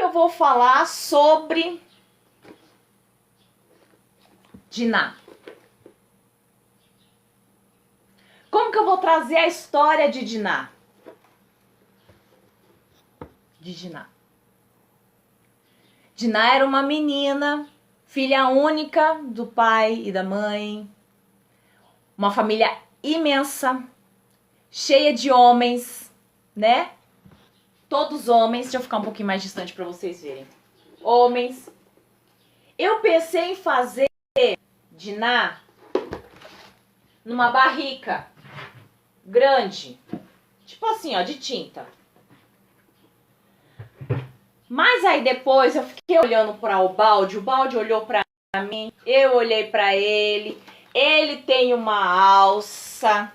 eu vou falar sobre Diná? Como que eu vou trazer a história de Diná? Diná era uma menina, filha única do pai e da mãe. Uma família imensa, cheia de homens, né? Todos homens. Deixa eu ficar um pouquinho mais distante para vocês verem. Homens. Eu pensei em fazer Diná numa barrica grande. Tipo assim, ó, de tinta. Mas aí depois eu fiquei olhando para o balde olhou para mim, eu olhei para ele. Ele tem uma alça.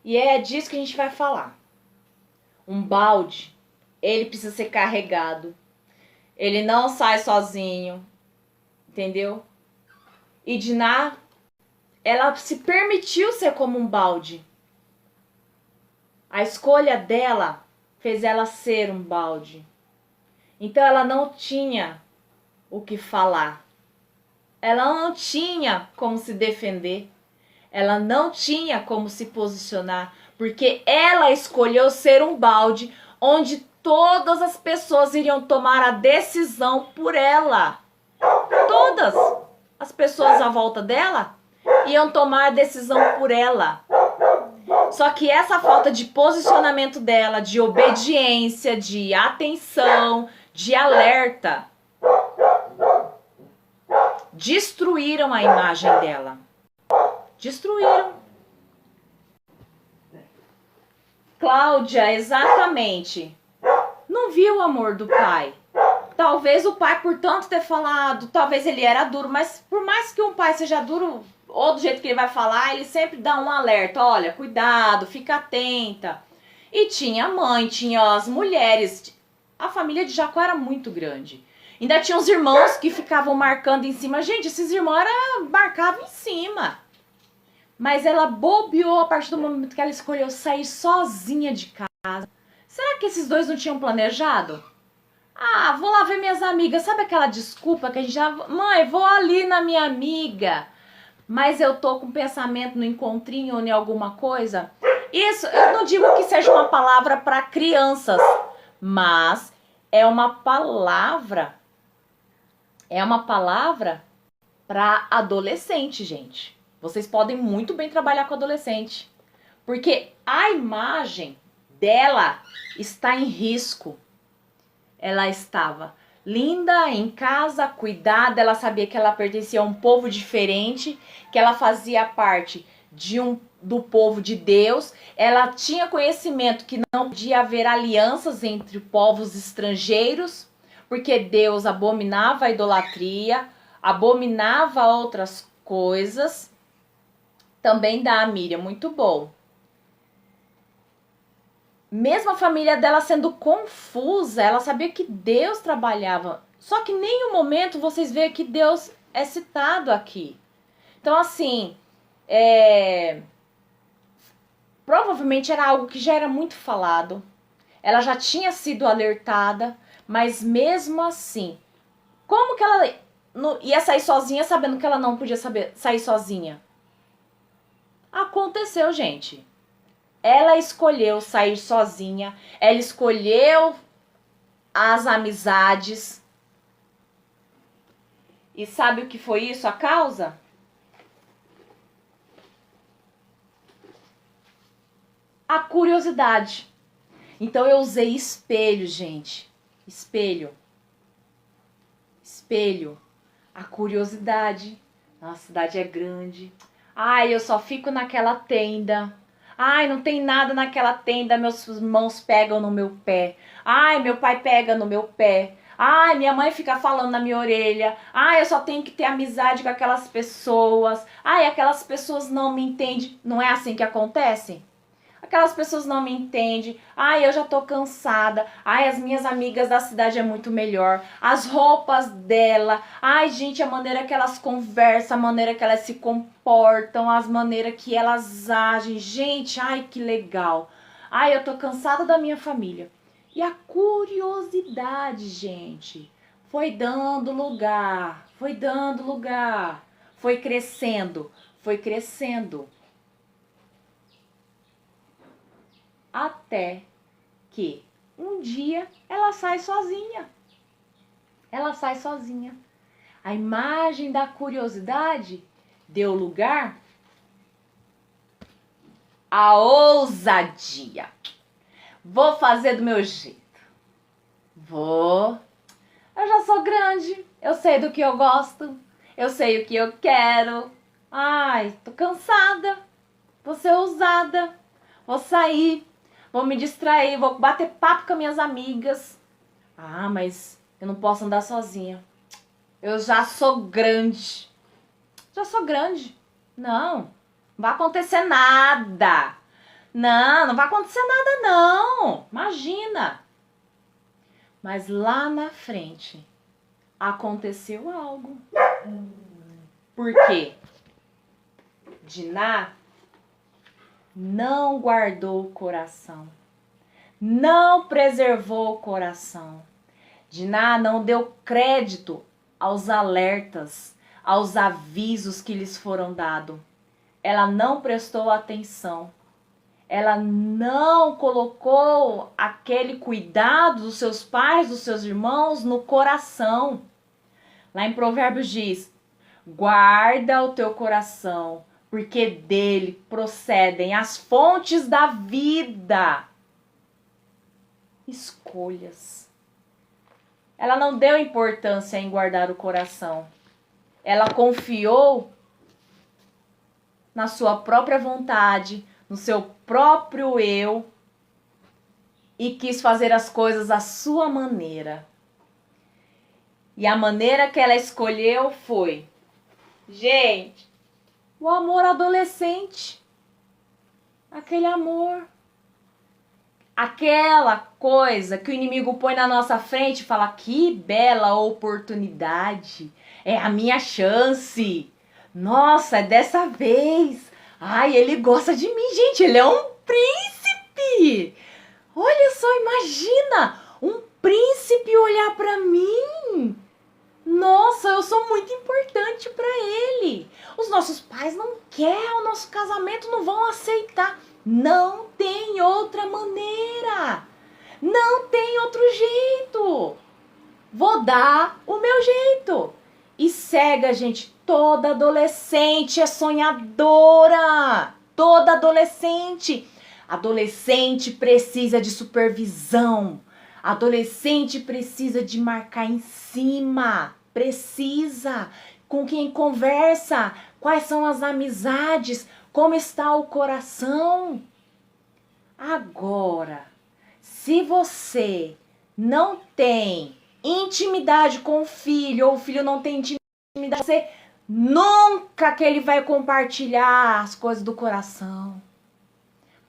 E é disso que a gente vai falar. Um balde, ele precisa ser carregado. Ele não sai sozinho. Entendeu? E Diná, ela se permitiu ser como um balde. A escolha dela fez ela ser um balde. Então ela não tinha o que falar. Ela não tinha como se defender. Ela não tinha como se posicionar. Porque ela escolheu ser um balde onde todas as pessoas iriam tomar a decisão por ela. Todas as pessoas à volta dela iam tomar a decisão por ela. Só que essa falta de posicionamento dela, de obediência, de atenção, de alerta, destruíram a imagem dela. Destruíram. Cláudia, exatamente, não viu o amor do pai. Talvez o pai, por tanto ter falado, talvez ele era duro, mas por mais que um pai seja duro, ou do jeito que ele vai falar, ele sempre dá um alerta. Olha, cuidado, fica atenta. E tinha a mãe, tinha as mulheres. A família de Jacó era muito grande. Ainda tinha os irmãos que ficavam marcando em cima. Gente, esses irmãos marcavam em cima. Mas ela bobeou a partir do momento que ela escolheu sair sozinha de casa. Será que esses dois não tinham planejado? Ah, vou lá ver minhas amigas. Sabe aquela desculpa que a gente já... Mãe, vou ali na minha amiga. Mas eu tô com pensamento no encontrinho ou em alguma coisa. Isso, eu não digo que seja uma palavra para crianças. Mas é uma palavra... É uma palavra para adolescente, gente. Vocês podem muito bem trabalhar com adolescente. Porque a imagem dela está em risco. Ela estava linda, em casa, cuidada. Ela sabia que ela pertencia a um povo diferente, que ela fazia parte do povo de Deus. Ela tinha conhecimento que não podia haver alianças entre povos estrangeiros, porque Deus abominava a idolatria, abominava outras coisas. Também da Miriam, muito bom. Mesmo a família dela sendo confusa, ela sabia que Deus trabalhava. Só que em nenhum momento vocês veem que Deus é citado aqui. Então, assim, provavelmente era algo que já era muito falado. Ela já tinha sido alertada, mas mesmo assim, como que ela ia sair sozinha sabendo que ela não podia sair sozinha? Aconteceu, gente. Ela escolheu sair sozinha, ela escolheu as amizades. E sabe o que foi isso, a causa? A curiosidade. Então eu usei espelho, gente. Espelho. Espelho. A curiosidade. Nossa, a cidade é grande. Ai, eu só fico naquela tenda. Ai, não tem nada naquela tenda, meus irmãos pegam no meu pé. Ai, meu pai pega no meu pé. Ai, minha mãe fica falando na minha orelha. Ai, eu só tenho que ter amizade com aquelas pessoas. Ai, aquelas pessoas não me entendem. Não é assim que acontece? Aquelas pessoas não me entendem. Ai, eu já tô cansada. Ai, as minhas amigas da cidade é muito melhor. As roupas dela. Ai, gente, a maneira que elas conversam, a maneira que elas se comportam, as maneiras que elas agem. Gente, ai, que legal. Ai, eu tô cansada da minha família. E a curiosidade, gente, foi dando lugar, foi dando lugar, foi crescendo, foi crescendo. Até que um dia ela sai sozinha. Ela sai sozinha. A imagem da curiosidade deu lugar à ousadia. Vou fazer do meu jeito. Vou. Eu já sou grande. Eu sei do que eu gosto. Eu sei o que eu quero. Ai, tô cansada. Vou ser ousada. Vou sair. Vou me distrair. Vou bater papo com minhas amigas. Ah, mas eu não posso andar sozinha. Eu já sou grande. Já sou grande. Não vai acontecer nada. Não vai acontecer nada não. Imagina. Mas lá na frente aconteceu algo. Por quê? Diná não guardou o coração. Não preservou o coração. Diná não deu crédito aos alertas, aos avisos que lhes foram dados. Ela não prestou atenção. Ela não colocou aquele cuidado dos seus pais, dos seus irmãos no coração. Lá em Provérbios diz: guarda o teu coração, porque dele procedem as fontes da vida. Escolhas. Ela não deu importância em guardar o coração. Ela confiou na sua própria vontade, no seu próprio eu e quis fazer as coisas à sua maneira. E a maneira que ela escolheu foi, gente, o amor adolescente. Aquele amor. Aquela coisa que o inimigo põe na nossa frente e fala: que bela oportunidade, é a minha chance. Nossa, é dessa vez. Ai, ele gosta de mim, gente, ele é um príncipe. Olha só, imagina, um príncipe olhar pra mim. Nossa, eu sou muito importante pra ele. Os nossos pais não querem o nosso casamento, não vão aceitar. Não tem outra maneira. Não tem outro jeito. Vou dar o meu jeito. E cega, gente, toda adolescente é sonhadora. Toda adolescente. Adolescente precisa de supervisão. Adolescente precisa de marcar em cima. Precisa. Com quem conversa. Quais são as amizades. Como está o coração? Agora, se você não tem intimidade com o filho, ou o filho não tem intimidade, você nunca que ele vai compartilhar as coisas do coração.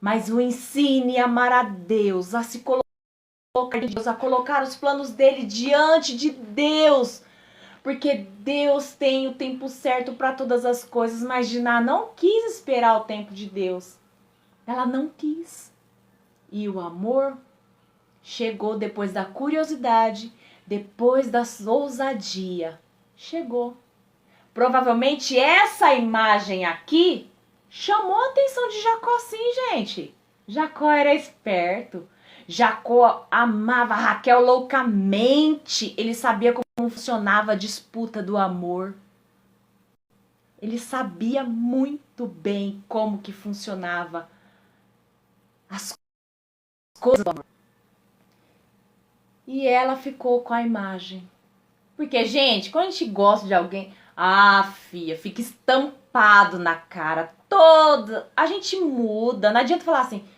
Mas o ensine a amar a Deus, a se colocar em Deus, a colocar os planos dele diante de Deus. Porque Deus tem o tempo certo para todas as coisas, mas Diná não quis esperar o tempo de Deus. Ela não quis. E o amor chegou depois da curiosidade, depois da ousadia. Chegou. Provavelmente essa imagem aqui chamou a atenção de Jacó, sim, gente. Jacó era esperto. Jacó amava Raquel loucamente. Ele sabia como funcionava a disputa do amor. Ele sabia muito bem como que funcionava as coisas do amor. E ela ficou com a imagem. Porque, gente, quando a gente gosta de alguém, filha, fica estampado na cara toda. A gente muda, não adianta falar assim.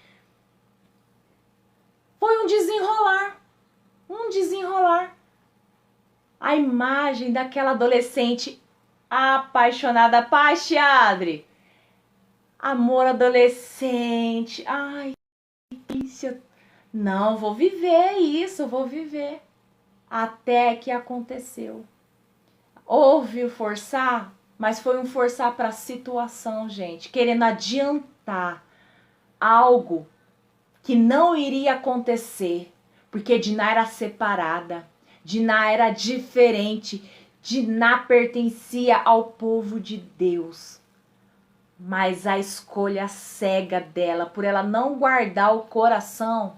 Foi um desenrolar. Um desenrolar. A imagem daquela adolescente apaixonada. Adri. Amor adolescente. Ai, isso. Não, vou viver isso, vou viver. Até que aconteceu. Houve o forçar, mas foi um forçar para a situação, gente. Querendo adiantar algo que não iria acontecer. Porque Diná era separada, Diná era diferente, Diná pertencia ao povo de Deus. Mas a escolha cega dela, por ela não guardar o coração,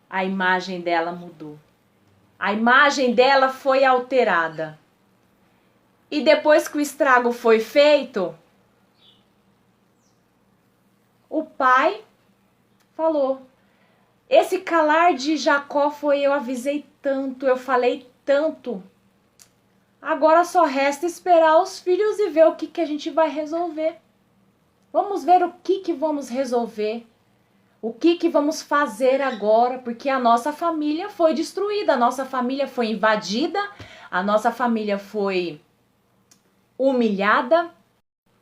a imagem dela mudou. A imagem dela foi alterada. E depois que o estrago foi feito, o pai falou: esse calar de Jacó foi, eu avisei tanto, eu falei tanto. Agora só resta esperar os filhos e ver o que a gente vai resolver. Vamos ver o que vamos resolver. O que vamos fazer agora? Porque a nossa família foi destruída, a nossa família foi invadida, a nossa família foi humilhada,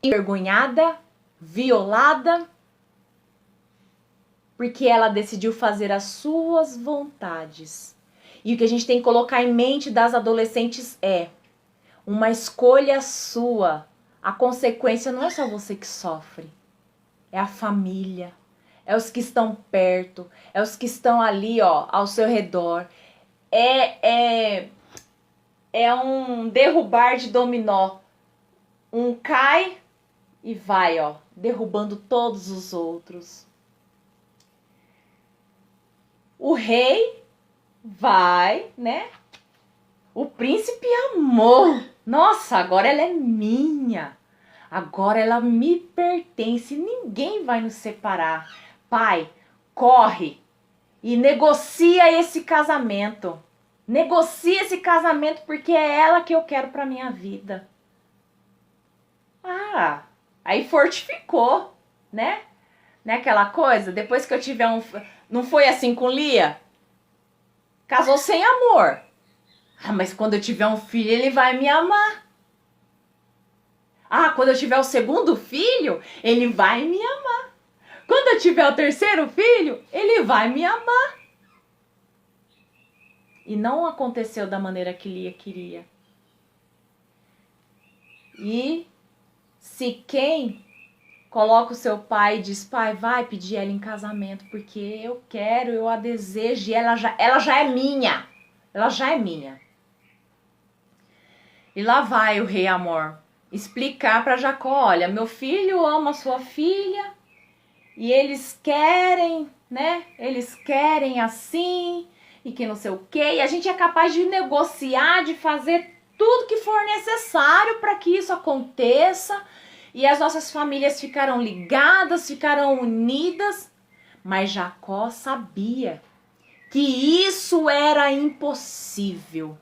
envergonhada, violada, porque ela decidiu fazer as suas vontades. E o que a gente tem que colocar em mente das adolescentes é uma escolha sua. A consequência não é só você que sofre, é a família, é os que estão perto, é os que estão ali, ó, ao seu redor. É um derrubar de dominó. Um cai e vai, ó, derrubando todos os outros. O rei vai, né? O príncipe amou. Nossa, agora ela é minha. Agora ela me pertence. Ninguém vai nos separar. Pai, corre e negocia esse casamento. Negocia esse casamento porque é ela que eu quero para minha vida. Ah, aí fortificou, né? Né aquela coisa? Depois que eu tiver um... Não foi assim com Lia? Casou sem amor. Ah, mas quando eu tiver um filho, ele vai me amar. Ah, quando eu tiver o segundo filho, ele vai me amar. Quando eu tiver o terceiro filho, ele vai me amar. E não aconteceu da maneira que Lia queria. E se quem coloca o seu pai e diz: pai, vai pedir ela em casamento, porque eu quero, eu a desejo, e ela já é minha. Ela já é minha. E lá vai o rei Amor explicar para Jacó: olha, meu filho ama sua filha e eles querem, né? Eles querem assim e que não sei o quê. E a gente é capaz de negociar, de fazer tudo que for necessário para que isso aconteça. E as nossas famílias ficaram ligadas, ficaram unidas. Mas Jacó sabia que isso era impossível.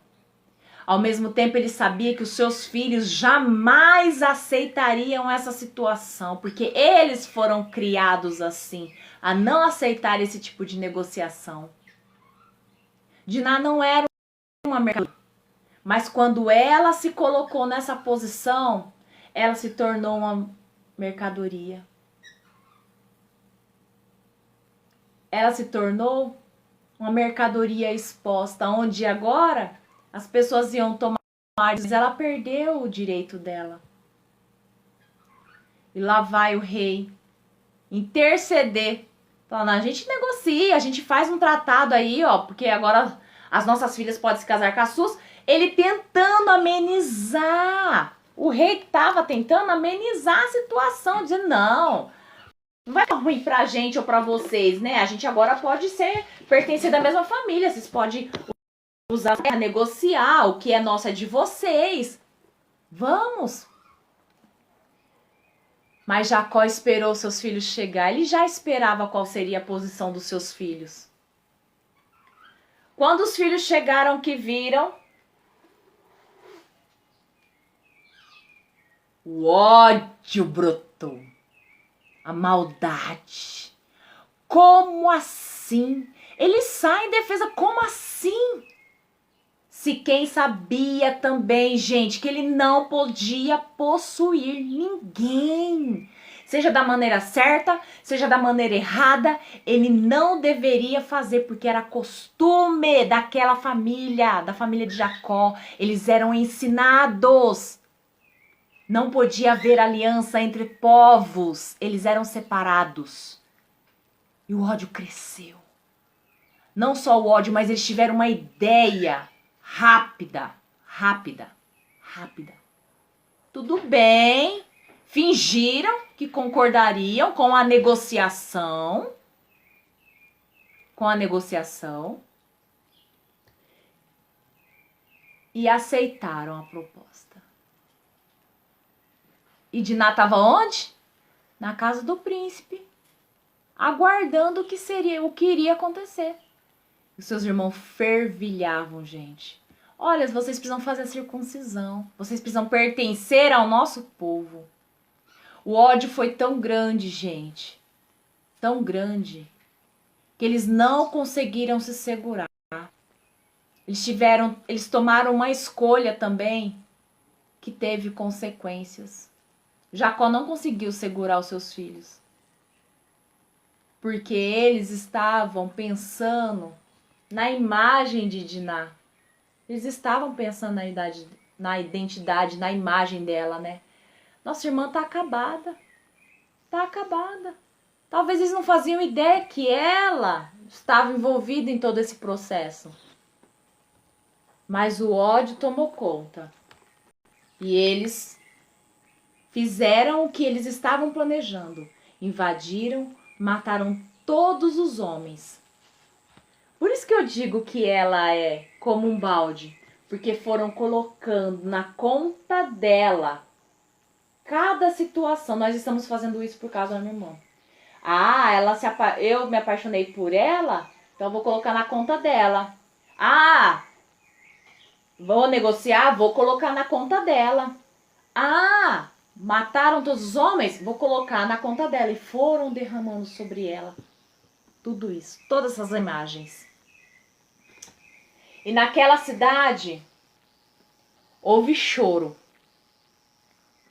Ao mesmo tempo, ele sabia que os seus filhos jamais aceitariam essa situação, porque eles foram criados assim, a não aceitar esse tipo de negociação. Diná não era uma mercadoria, mas quando ela se colocou nessa posição, ela se tornou uma mercadoria. Ela se tornou uma mercadoria exposta, onde agora as pessoas iam tomar, mas ela perdeu o direito dela. E lá vai o rei interceder, falando: a gente negocia, a gente faz um tratado aí, ó, porque agora as nossas filhas podem se casar com as suas. Ele tentando amenizar. O rei estava tentando amenizar a situação, dizendo: não vai dar ruim pra gente ou pra vocês, né? A gente agora pode pertencer da mesma família, vocês podem usar para negociar, o que é nosso é de vocês. Vamos. Mas Jacó esperou seus filhos chegar. Ele já esperava qual seria a posição dos seus filhos. Quando os filhos chegaram, que viram o ódio brotou. A maldade. Como assim? Ele sai em defesa. Como assim? Se quem sabia também, gente, que ele não podia possuir ninguém. Seja da maneira certa, seja da maneira errada, ele não deveria fazer, porque era costume daquela família, da família de Jacó. Eles eram ensinados. Não podia haver aliança entre povos, eles eram separados. E o ódio cresceu. Não só o ódio, mas eles tiveram uma ideia rápida. Tudo bem, fingiram que concordariam com a negociação. E aceitaram a proposta. E Diná estava onde? Na casa do príncipe, aguardando o que iria acontecer. Os seus irmãos fervilhavam, gente. Olha, vocês precisam fazer a circuncisão. Vocês precisam pertencer ao nosso povo. O ódio foi tão grande, gente. Tão grande. Que eles não conseguiram se segurar. Eles tomaram uma escolha também que teve consequências. Jacó não conseguiu segurar os seus filhos. Porque eles estavam pensando na imagem de Diná. Eles estavam pensando na identidade, na imagem dela, né? Nossa irmã tá acabada. Tá acabada. Talvez eles não faziam ideia que ela estava envolvida em todo esse processo. Mas o ódio tomou conta. E eles fizeram o que eles estavam planejando. Invadiram, mataram todos os homens. Por isso que eu digo que ela é como um balde. Porque foram colocando na conta dela cada situação. Nós estamos fazendo isso por causa da minha irmã. Ah, eu me apaixonei por ela, então eu vou colocar na conta dela. Ah, vou negociar, vou colocar na conta dela. Ah, mataram todos os homens, vou colocar na conta dela. E foram derramando sobre ela tudo isso, todas essas imagens. E naquela cidade houve choro.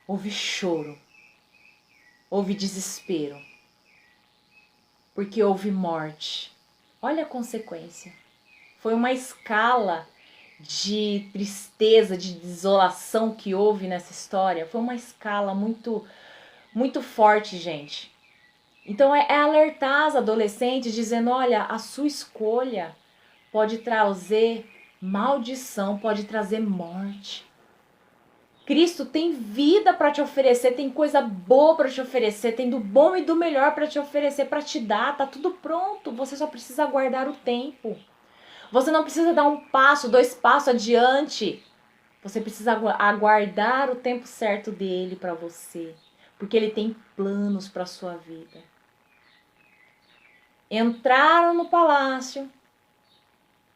Houve desespero. Porque houve morte. Olha a consequência. Foi uma escala de tristeza, de desolação que houve nessa história. Foi uma escala muito, muito forte, gente. Então é alertar as adolescentes dizendo, olha, a sua escolha pode trazer maldição, pode trazer morte. Cristo tem vida para te oferecer, tem coisa boa para te oferecer, tem do bom e do melhor para te oferecer, para te dar, tá tudo pronto. Você só precisa aguardar o tempo. Você não precisa dar um passo, 2 passos adiante. Você precisa aguardar o tempo certo dele para você, porque ele tem planos para sua vida. Entraram no palácio,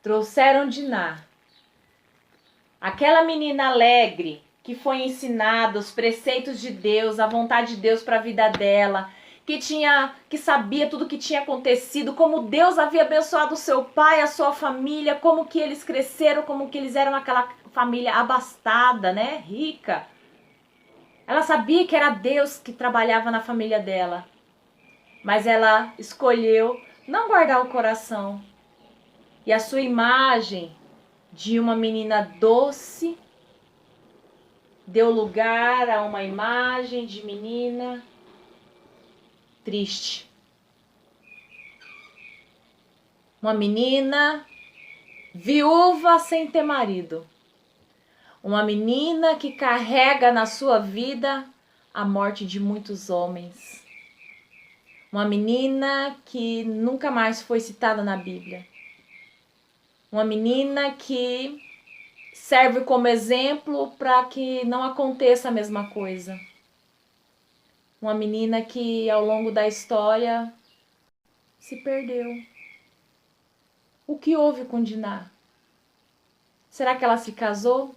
trouxeram Diná, aquela menina alegre que foi ensinada os preceitos de Deus, a vontade de Deus para a vida dela, que sabia tudo o que tinha acontecido, como Deus havia abençoado o seu pai, a sua família, como que eles cresceram, como que eles eram aquela família abastada, né, rica. Ela sabia que era Deus que trabalhava na família dela, mas ela escolheu não guardar o coração. E a sua imagem de uma menina doce deu lugar a uma imagem de menina triste. Uma menina viúva sem ter marido. Uma menina que carrega na sua vida a morte de muitos homens. Uma menina que nunca mais foi citada na Bíblia. Uma menina que serve como exemplo para que não aconteça a mesma coisa. Uma menina que ao longo da história se perdeu. O que houve com Diná? Será que ela se casou?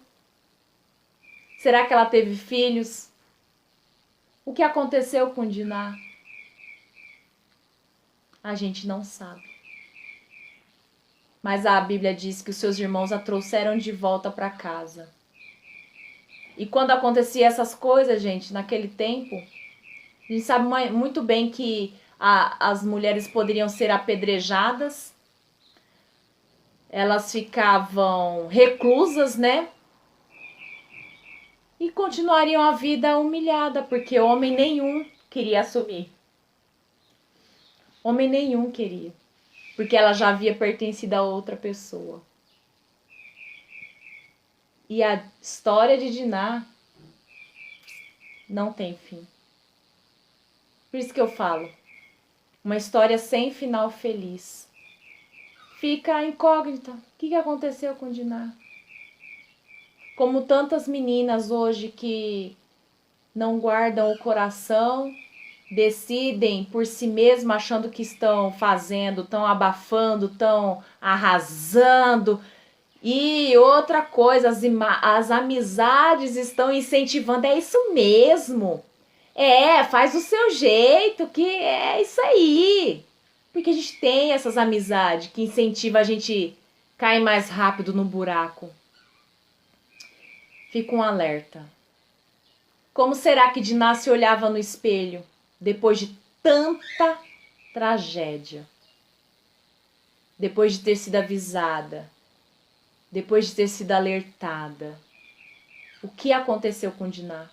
Será que ela teve filhos? O que aconteceu com Diná? A gente não sabe. Mas a Bíblia diz que os seus irmãos a trouxeram de volta para casa. E quando acontecia essas coisas, gente, naquele tempo, a gente sabe muito bem que as mulheres poderiam ser apedrejadas, elas ficavam reclusas, né? E continuariam a vida humilhada, porque homem nenhum queria assumir. Homem nenhum queria. porque ela já havia pertencido a outra pessoa. E a história de Diná não tem fim. Por isso que eu falo, uma história sem final feliz. Fica a incógnita. O que aconteceu com Diná? Como tantas meninas hoje que não guardam o coração, decidem por si mesmas achando que estão fazendo, estão abafando, estão arrasando. E outra coisa, as amizades estão incentivando, é isso mesmo. Faz do seu jeito, que é isso aí. Porque a gente tem essas amizades que incentivam a gente cair mais rápido no buraco. Fica um alerta. Como será que Diná se olhava no espelho depois de tanta tragédia? Depois de ter sido avisada, depois de ter sido alertada. O que aconteceu com Diná?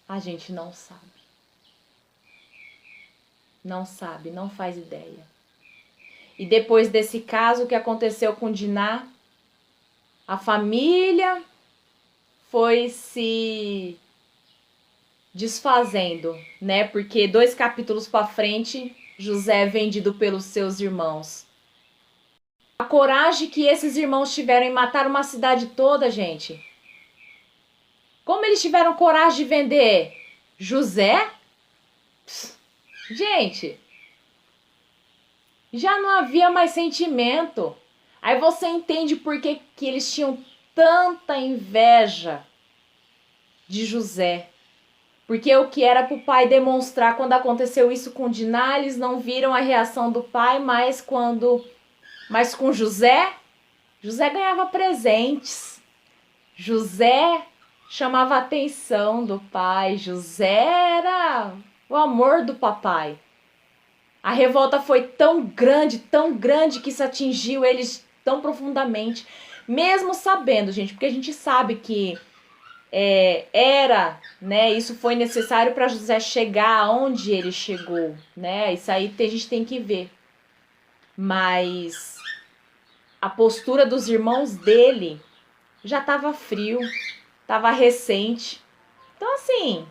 A gente não sabe. Não sabe, não faz ideia. E depois desse caso que aconteceu com Diná, a família foi se desfazendo, né? Porque 2 capítulos para frente, José é vendido pelos seus irmãos. A coragem que esses irmãos tiveram em matar uma cidade toda, gente. Como eles tiveram coragem de vender José? Gente, já não havia mais sentimento. Aí você entende por que eles tinham tanta inveja de José. Porque o que era para o pai demonstrar quando aconteceu isso com Diná, eles não viram a reação do pai, mas com José ganhava presentes. José chamava a atenção do pai. José era o amor do papai. A revolta foi tão grande que isso atingiu eles tão profundamente. Mesmo sabendo, gente, porque a gente sabe que isso foi necessário para José chegar aonde ele chegou, né? Isso aí a gente tem que ver. Mas a postura dos irmãos dele já estava frio, estava recente. Então, assim,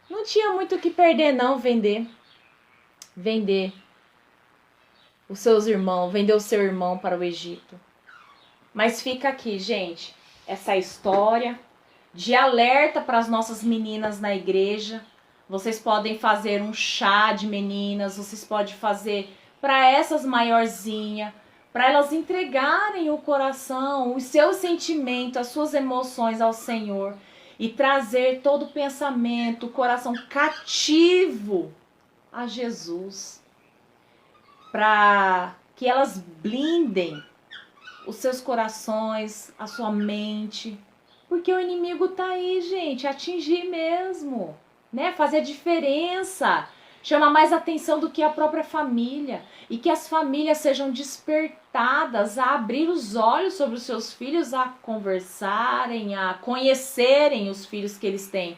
não tinha muito o que perder, não, vender os seus irmãos, vender o seu irmão para o Egito. Mas fica aqui, gente, essa história de alerta para as nossas meninas na igreja. Vocês podem fazer um chá de meninas, vocês podem fazer para essas maiorzinhas, para elas entregarem o coração, os seus sentimentos, as suas emoções ao Senhor e trazer todo o pensamento, o coração cativo a Jesus, para que elas blindem os seus corações, a sua mente, porque o inimigo tá aí, gente, atingir mesmo, né? Fazer diferença, chamar mais atenção do que a própria família, e que as famílias sejam despertadas a abrir os olhos sobre os seus filhos, a conversarem, a conhecerem os filhos que eles têm.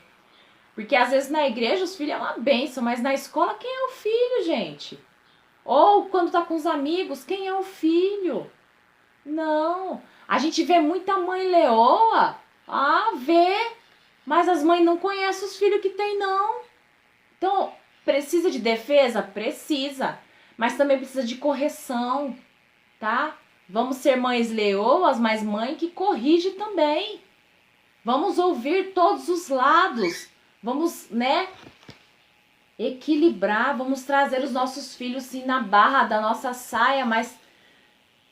Porque às vezes na igreja os filhos é uma bênção, mas na escola quem é o filho, gente? Ou quando tá com os amigos, quem é o filho? Não, a gente vê muita mãe leoa, vê, mas as mães não conhecem os filhos que tem, não. Então, precisa de defesa? Precisa, mas também precisa de correção, tá? Vamos ser mães leoas, mas mãe que corrige também. Vamos ouvir todos os lados, vamos, equilibrar, vamos trazer os nossos filhos sim na barra da nossa saia, mas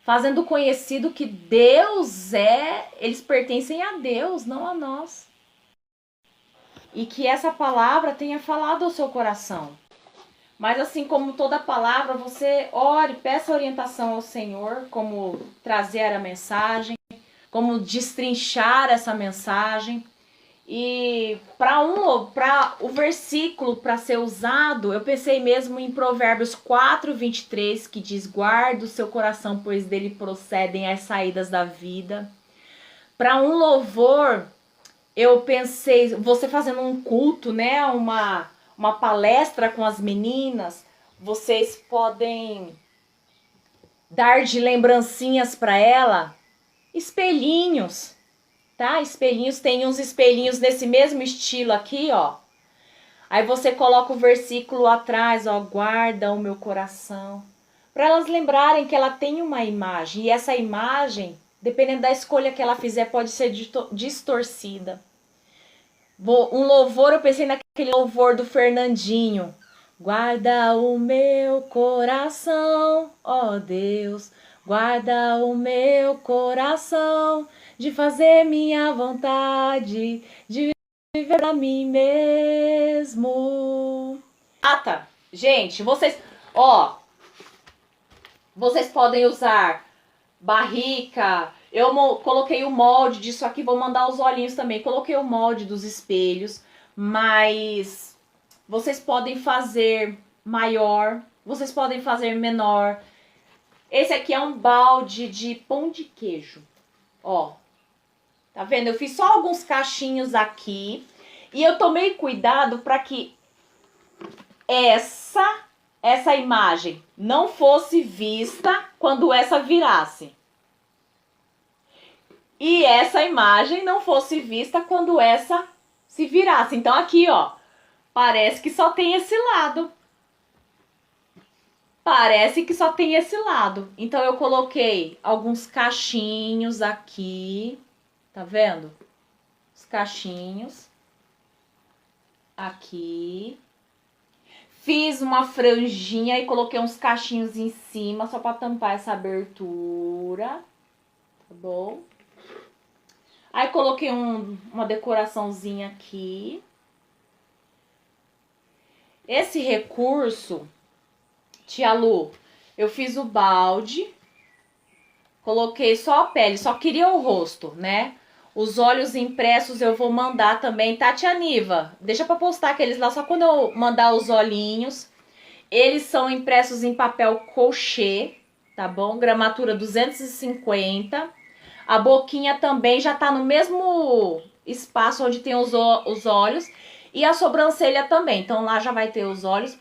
fazendo conhecido que Deus eles pertencem a Deus, não a nós. E que essa palavra tenha falado ao seu coração. Mas assim como toda palavra, você ore, peça orientação ao Senhor, como trazer a mensagem, como destrinchar essa mensagem. E para o versículo para ser usado, eu pensei mesmo em Provérbios 4:23, que diz: guarda o seu coração, pois dele procedem as saídas da vida. Para um louvor, eu pensei, você fazendo um culto, uma palestra com as meninas, vocês podem dar de lembrancinhas para ela espelhinhos, tá? Espelhinhos, tem uns espelhinhos nesse mesmo estilo aqui, ó. Aí você coloca o versículo atrás, ó, guarda o meu coração. Para elas lembrarem que ela tem uma imagem. E essa imagem, dependendo da escolha que ela fizer, pode ser distorcida. Um louvor, eu pensei naquele louvor do Fernandinho. Guarda o meu coração, ó Deus. Guarda o meu coração de fazer minha vontade, de viver pra mim mesmo. Ah, tá. Gente, vocês podem usar barrica. Eu coloquei o molde disso aqui, vou mandar os olhinhos também. Coloquei o molde dos espelhos, mas vocês podem fazer maior, vocês podem fazer menor. Esse aqui é um balde de pão de queijo, ó. Tá vendo? Eu fiz só alguns cachinhos aqui e eu tomei cuidado para que essa imagem não fosse vista quando essa virasse. E essa imagem não fosse vista quando essa se virasse. Então aqui, ó, parece que só tem esse lado. Parece que só tem esse lado. Então eu coloquei alguns cachinhos aqui. Tá vendo? Os cachinhos. Aqui. Fiz uma franjinha e coloquei uns cachinhos em cima, só pra tampar essa abertura. Tá bom? Aí coloquei uma decoraçãozinha aqui. Esse recurso, tia Lu, eu fiz o balde. Coloquei só a pele, só queria o rosto, né? Os olhos impressos eu vou mandar também, tá, tia Niva? Deixa pra postar aqueles lá, só quando eu mandar os olhinhos. Eles são impressos em papel crochê, tá bom? Gramatura 250. A boquinha também já tá no mesmo espaço onde tem os olhos. E a sobrancelha também, então lá já vai ter os olhos.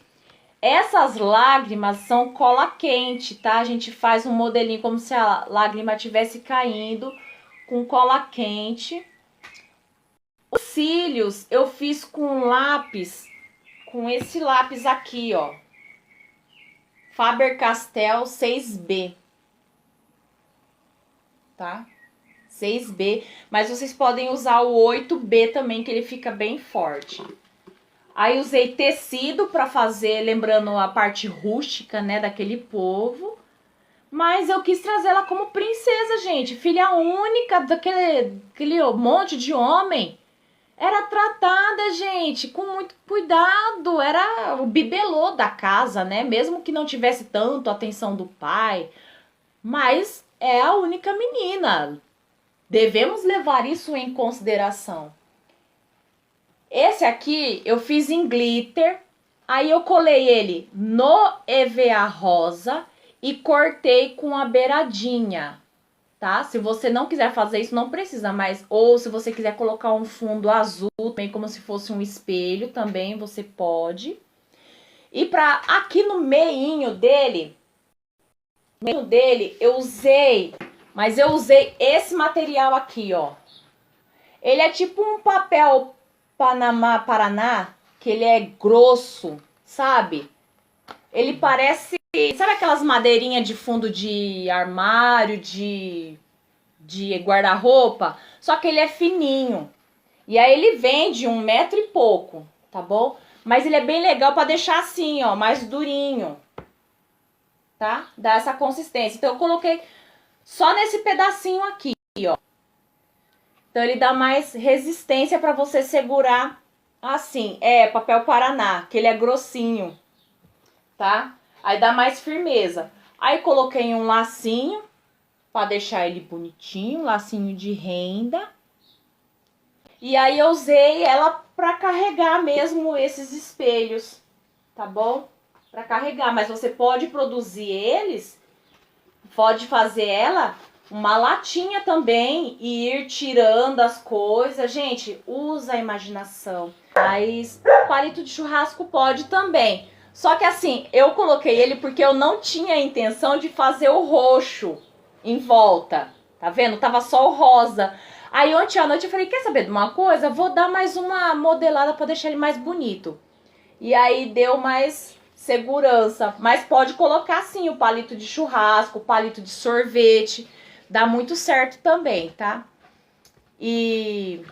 Essas lágrimas são cola quente, tá? A gente faz um modelinho como se a lágrima estivesse caindo com cola quente. Os cílios eu fiz com lápis, com esse lápis aqui, ó. Faber-Castell 6B. Tá? 6B. Mas vocês podem usar o 8B também, que ele fica bem forte. Aí usei tecido pra fazer, lembrando a parte rústica, né, daquele povo. Mas eu quis trazer ela como princesa, gente. Filha única daquele monte de homem. Era tratada, gente, com muito cuidado. Era o bibelô da casa, né? Mesmo que não tivesse tanto a atenção do pai. Mas é a única menina. Devemos levar isso em consideração. Esse aqui eu fiz em glitter. Aí eu colei ele no EVA rosa e cortei com a beiradinha, tá? Se você não quiser fazer isso, não precisa, mas ou se você quiser colocar um fundo azul, também como se fosse um espelho, também você pode. E pra aqui no meinho dele, eu usei, mas eu usei esse material aqui, ó. Ele é tipo um papel Panamá, Paraná, que ele é grosso, sabe? Ele parece, sabe aquelas madeirinhas de fundo de armário, de guarda-roupa? Só que ele é fininho. E aí ele vende 1 metro e pouco, tá bom? Mas ele é bem legal pra deixar assim, ó, mais durinho, tá? Dá essa consistência. Então eu coloquei só nesse pedacinho aqui, ó. Então ele dá mais resistência pra você segurar assim. É, papel Paraná, que ele é grossinho, tá? Aí dá mais firmeza. Aí coloquei um lacinho pra deixar ele bonitinho, lacinho de renda. E aí eu usei ela pra carregar mesmo esses espelhos, tá bom? Pra carregar, mas você pode produzir eles, pode fazer ela uma latinha também e ir tirando as coisas. Gente, usa a imaginação. Mas palito de churrasco pode também. Só que assim, eu coloquei ele porque eu não tinha a intenção de fazer o roxo em volta. Tá vendo? Tava só o rosa. Aí ontem à noite eu falei, quer saber de uma coisa? Vou dar mais uma modelada pra deixar ele mais bonito. E aí deu mais segurança. Mas pode colocar sim o palito de churrasco, o palito de sorvete. Dá muito certo também, tá? E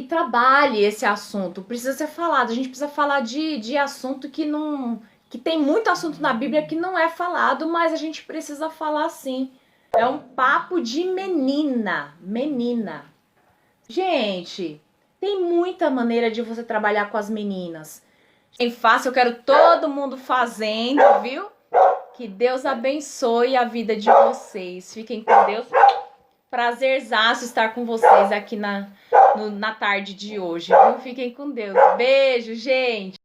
trabalhe esse assunto. Precisa ser falado. A gente precisa falar de assunto que não... Que tem muito assunto na Bíblia que não é falado, mas a gente precisa falar sim. É um papo de menina. Menina. Gente, tem muita maneira de você trabalhar com as meninas. Em fácil, eu quero todo mundo fazendo, viu? Que Deus abençoe a vida de vocês. Fiquem com Deus. Prazerzaço estar com vocês aqui na tarde de hoje, viu? Fiquem com Deus. Beijo, gente!